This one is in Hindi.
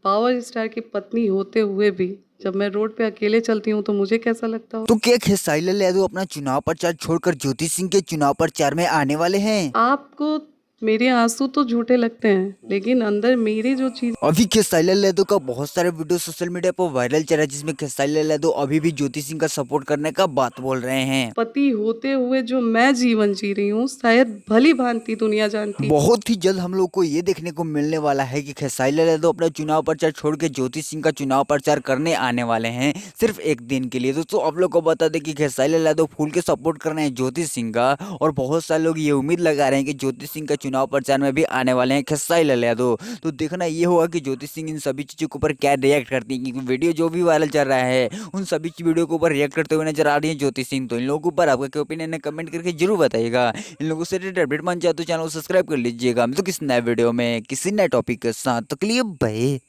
पावर स्टार की पत्नी होते हुए भी जब मैं रोड पे अकेले चलती हूँ तो मुझे कैसा लगता हो? तो क्या खेसारी लाल यादव अपना चुनाव प्रचार छोड़कर ज्योति सिंह के चुनाव प्रचार में आने वाले हैं? आपको मेरे आंसू तो झूठे लगते हैं, लेकिन अंदर मेरी जो चीज अभी खेसारी लाल यादव का बहुत सारे वीडियो सोशल मीडिया पर वायरल चल रहा है, जिसमें खेसारी लाल यादव अभी भी ज्योति सिंह का सपोर्ट करने का बात बोल रहे हैं। पति होते हुए जो मैं जीवन जी रही हूँ, शायद भली भांति दुनिया जानती। बहुत ही जल्द हम लोग को ये देखने को मिलने वाला है कि खेसारी लाल यादव अपना चुनाव प्रचार छोड़ के ज्योति सिंह का चुनाव प्रचार करने आने वाले हैं, सिर्फ एक दिन के लिए। दोस्तों आप लोग को बता दें कि खेसारी लाल यादव फूल के सपोर्ट कर रहे हैं ज्योति सिंह का, और बहुत सारे लोग ये उम्मीद लगा रहे हैं कि ज्योति सिंह का चुनाव प्रचार में भी आने वाले हैं खेसारी लाल यादव। तो देखना ये होगा कि ज्योति सिंह इन सभी चीजों के ऊपर क्या रिएक्ट करती है, क्योंकि वीडियो जो भी वायरल चल रहा है उन सभी वीडियो के ऊपर रिएक्ट करते हुए नजर आ रही है ज्योति सिंह। तो इन लोगों के ऊपर आपका क्या ओपिनियन है, कमेंट करके जरूर बताइएगा। इन लोगों से रिलेटेड अपडेट मान चाहे तो चैनल को सब्सक्राइब कर लीजिएगा। मैं तो किसी नए वीडियो में किसी नए टॉपिक के साथ, तो के लिए बाय।